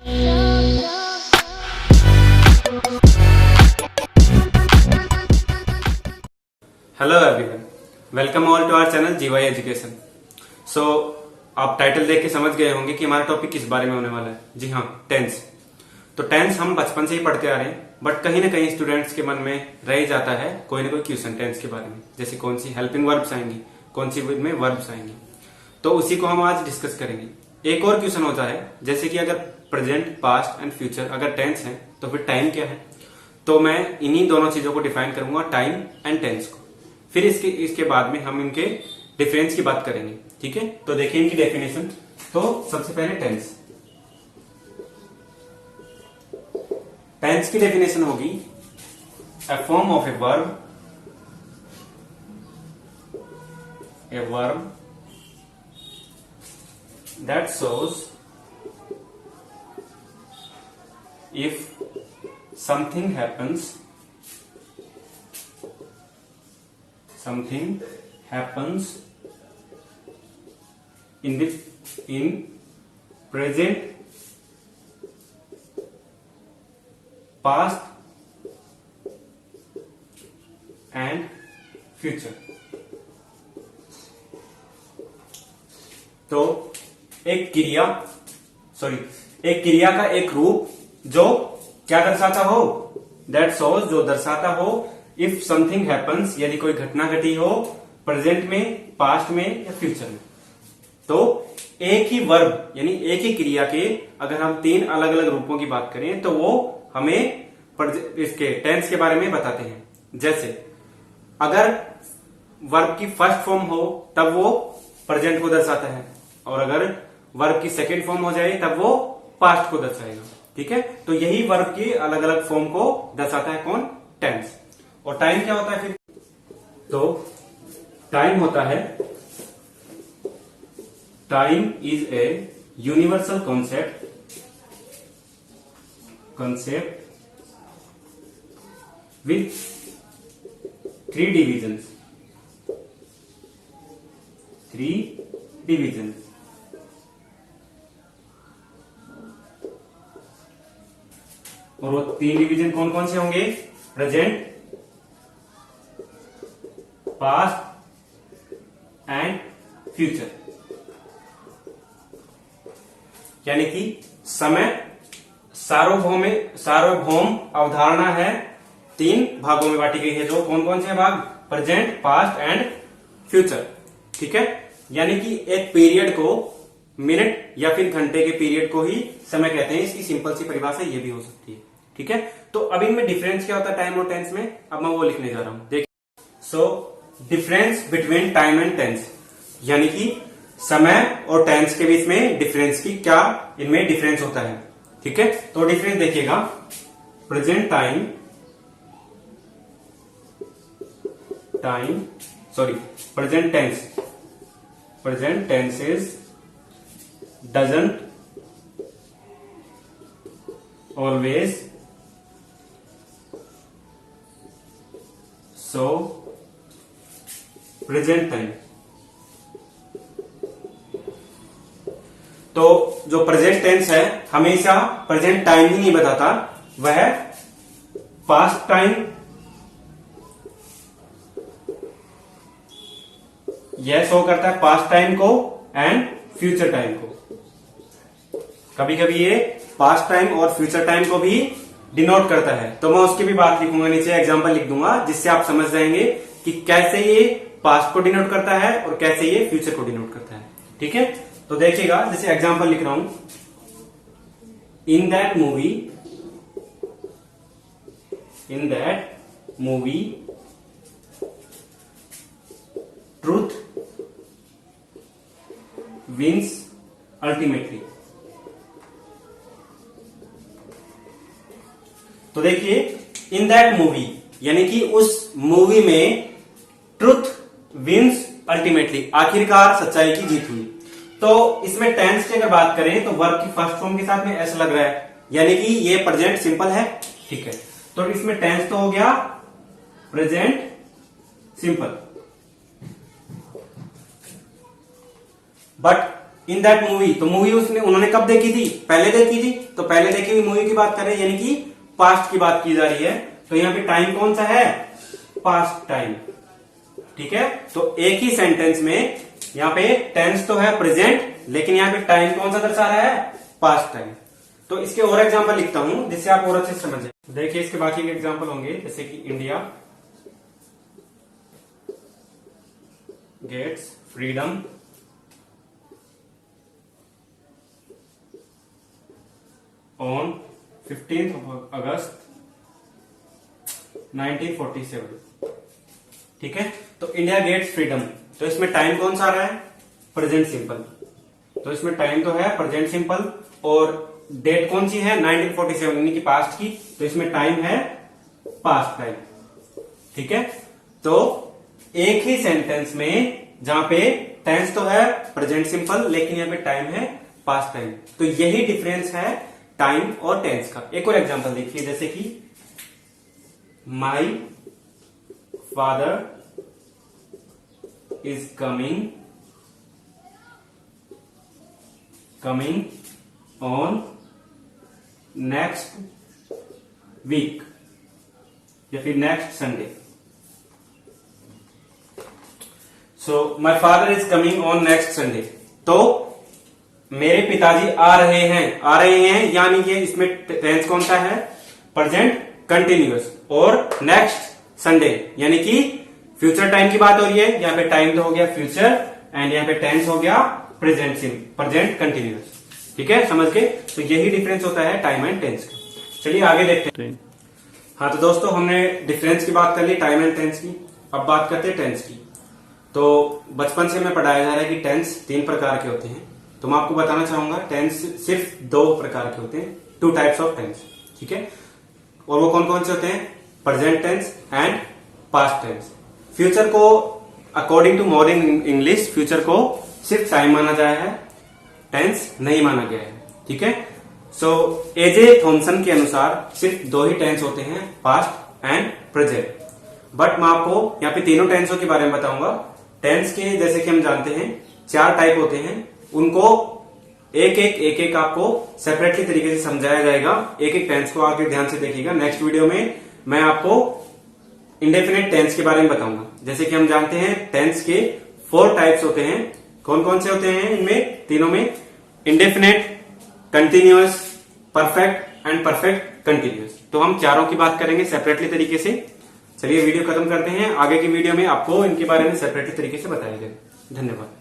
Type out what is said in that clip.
Hello everyone, welcome all to our channel GY education. So आप title देख के समझ गए होंगे कि हमारा टॉपिक किस बारे में होने वाला है। जी हाँ, टेंस। तो टेंस हम बचपन से ही पढ़ते आ रहे हैं, बट कहीं ना कहीं स्टूडेंट्स के मन में रह जाता है कोई ना कोई क्वेश्चन टेंस के बारे में, जैसे कौन सी हेल्पिंग वर्ब्स आएंगी, कौन सी में वर्ब्स आएंगी। तो उसी को हम आज डिस्कस करेंगे। एक और क्वेश्चन होता है, जैसे कि अगर प्रेजेंट, पास्ट एंड फ्यूचर अगर टेंस है तो फिर टाइम क्या है। तो मैं इन्हीं दोनों चीजों को डिफाइन करूंगा, टाइम एंड टेंस को। फिर इसके बाद में हम इनके डिफरेंस की बात करेंगे। ठीक है, तो देखिए इनकी डेफिनेशन। तो सबसे पहले टेंस। टेंस की डेफिनेशन होगी a form of a verb that shows if something happens in present, past and future। तो एक क्रिया का एक रूप जो क्या दर्शाता हो, दैट शोज, जो दर्शाता हो इफ समथिंग हैपन्स, यदि कोई घटना घटी हो प्रेजेंट में, पास्ट में या फ्यूचर में। तो एक ही वर्ब यानी एक ही क्रिया के अगर हम तीन अलग अलग रूपों की बात करें तो वो हमें इसके टेंस के बारे में बताते हैं। जैसे अगर वर्ब की फर्स्ट फॉर्म हो तब वो प्रेजेंट को दर्शाता है, और अगर वर्ब की सेकेंड फॉर्म हो जाए तब वो पास्ट को दर्शाएगा। ठीक है, तो यही वर्ब की अलग अलग फॉर्म को दर्शाता है कौन, टेंस। और टाइम क्या होता है फिर, तो टाइम होता है, time is a universal concept with three divisions और वो तीन डिवीजन कौन कौन से होंगे, प्रेजेंट, पास्ट एंड फ्यूचर। यानी कि समय सार्वभौम अवधारणा है, तीन भागों में बांटी गई है। जो कौन कौन से भाग, प्रेजेंट, पास्ट एंड फ्यूचर। ठीक है, यानी कि एक पीरियड को, मिनट या फिर घंटे के पीरियड को ही समय कहते हैं। इसकी सिंपल सी परिभाषा ये भी हो सकती है। ठीक है, तो अब इनमें डिफरेंस क्या होता है टाइम और टेंस में, अब मैं वो लिखने जा रहा हूं। देखिए, so difference between time and tense, यानी कि समय और टेंस के बीच में डिफरेंस की क्या इनमें डिफरेंस होता है। ठीक है, तो डिफरेंस देखिएगा, present present tense is doesn't always show present time। तो जो प्रेजेंट टेंस है हमेशा प्रेजेंट टाइम ही नहीं बताता, वह पास्ट टाइम, यह शो करता है पास्ट टाइम को एंड फ्यूचर टाइम को। कभी कभी ये पास्ट टाइम और फ्यूचर टाइम को भी डिनोट करता है, तो मैं उसकी भी बात लिखूंगा, नीचे एग्जांपल लिख दूंगा, जिससे आप समझ जाएंगे कि कैसे ये पास्ट को डिनोट करता है और कैसे ये फ्यूचर को डिनोट करता है। ठीक है, तो देखिएगा, जैसे एग्जांपल लिख रहा हूं, in that movie truth wins ultimately. तो देखिए, इन दैट मूवी यानी कि उस मूवी में ट्रुथ विंस अल्टीमेटली, आखिरकार सच्चाई की जीत हुई। तो इसमें टेंस की अगर बात करें तो वर्ब की फर्स्ट फॉर्म के साथ में एस लग रहा है, यानी कि ये प्रेजेंट सिंपल है। ठीक है, तो इसमें टेंस तो हो गया present simple, but in that movie, तो मूवी उसने उन्होंने कब देखी थी, पहले देखी थी, तो पहले देखी हुई मूवी की बात कर रहे हैं, यानी कि पास्ट की बात की जा रही है। तो यहाँ पे टाइम कौन सा है, पास्ट टाइम। ठीक है, तो एक ही सेंटेंस में यहाँ पे टेंस तो है प्रेजेंट, लेकिन यहाँ पे टाइम कौन सा दर्शा रहा है, पास्ट टाइम। तो इसके और एग्जांपल लिखता हूं जिससे आप और अच्छे से समझें। देखिए इसके बाकी के एग्जांपल होंगे, जैसे कि इंडिया गेट्स फ्रीडम ऑन 15 अगस्त 1947। ठीक है, तो इंडिया गेट्स फ्रीडम, तो इसमें टाइम कौन सा आ रहा है, प्रेजेंट सिंपल। तो इसमें टाइम तो है प्रेजेंट सिंपल और डेट कौन सी है, 1947 यानी कि पास्ट की, तो इसमें टाइम है पास्ट टाइम। ठीक है, तो एक ही सेंटेंस में जहां पे टेंस तो है प्रेजेंट सिंपल, लेकिन यहां पे टाइम है पास्ट टाइम, तो यही डिफरेंस है टाइम और टेंस का। एक और एग्जांपल देखिए, जैसे कि my father is coming on next week या फिर next Sunday. So my father is coming on next Sunday, तो मेरे पिताजी आ रहे हैं यानी कि इसमें टेंस कौन सा है, प्रेजेंट कंटिन्यूअस, और नेक्स्ट संडे यानी कि फ्यूचर टाइम की बात हो रही है। यहाँ पे टाइम तो हो गया फ्यूचर एंड यहाँ पे टेंस हो गया प्रेजेंट कंटिन्यूअस। ठीक है, समझ के, तो यही डिफरेंस होता है टाइम एंड टेंस का। चलिए आगे देखते हैं। हाँ, तो दोस्तों हमने डिफरेंस की बात कर ली टाइम एंड टेंस की, अब बात करते हैं टेंस की। तो बचपन से हमें पढ़ाया जा रहा है कि टेंस 3 प्रकार के होते हैं, तो मैं आपको बताना चाहूंगा टेंस सिर्फ 2 प्रकार के होते हैं, 2 टाइप्स ऑफ टेंस। ठीक है, और वो कौन कौन से होते हैं, present tense and past tense. Future को according to modern English future को सिर्फ टाइम माना जाया है, टेंस नहीं माना गया है। ठीक है, सो एजे थॉमसन के अनुसार सिर्फ 2 ही टेंस होते हैं, पास्ट एंड प्रेजेंट। बट मैं आपको यहाँ पे तीनों टेंसों के बारे में बताऊंगा। टेंस के जैसे कि हम जानते हैं 4 टाइप होते हैं, उनको एक एक आपको सेपरेटली तरीके से समझाया जाएगा। एक एक टेंस को आगे ध्यान से देखिएगा। नेक्स्ट वीडियो में मैं आपको इंडेफिनेट टेंस के बारे में बताऊंगा। जैसे कि हम जानते हैं टेंस के 4 टाइप्स होते हैं, कौन कौन से होते हैं इनमें तीनों में, indefinite, continuous, perfect and perfect continuous. तो हम चारों की बात करेंगे सेपरेटली तरीके से। चलिए वीडियो खत्म करते हैं, आगे की वीडियो में आपको इनके बारे में सेपरेटली तरीके से बताया जाएगा। धन्यवाद।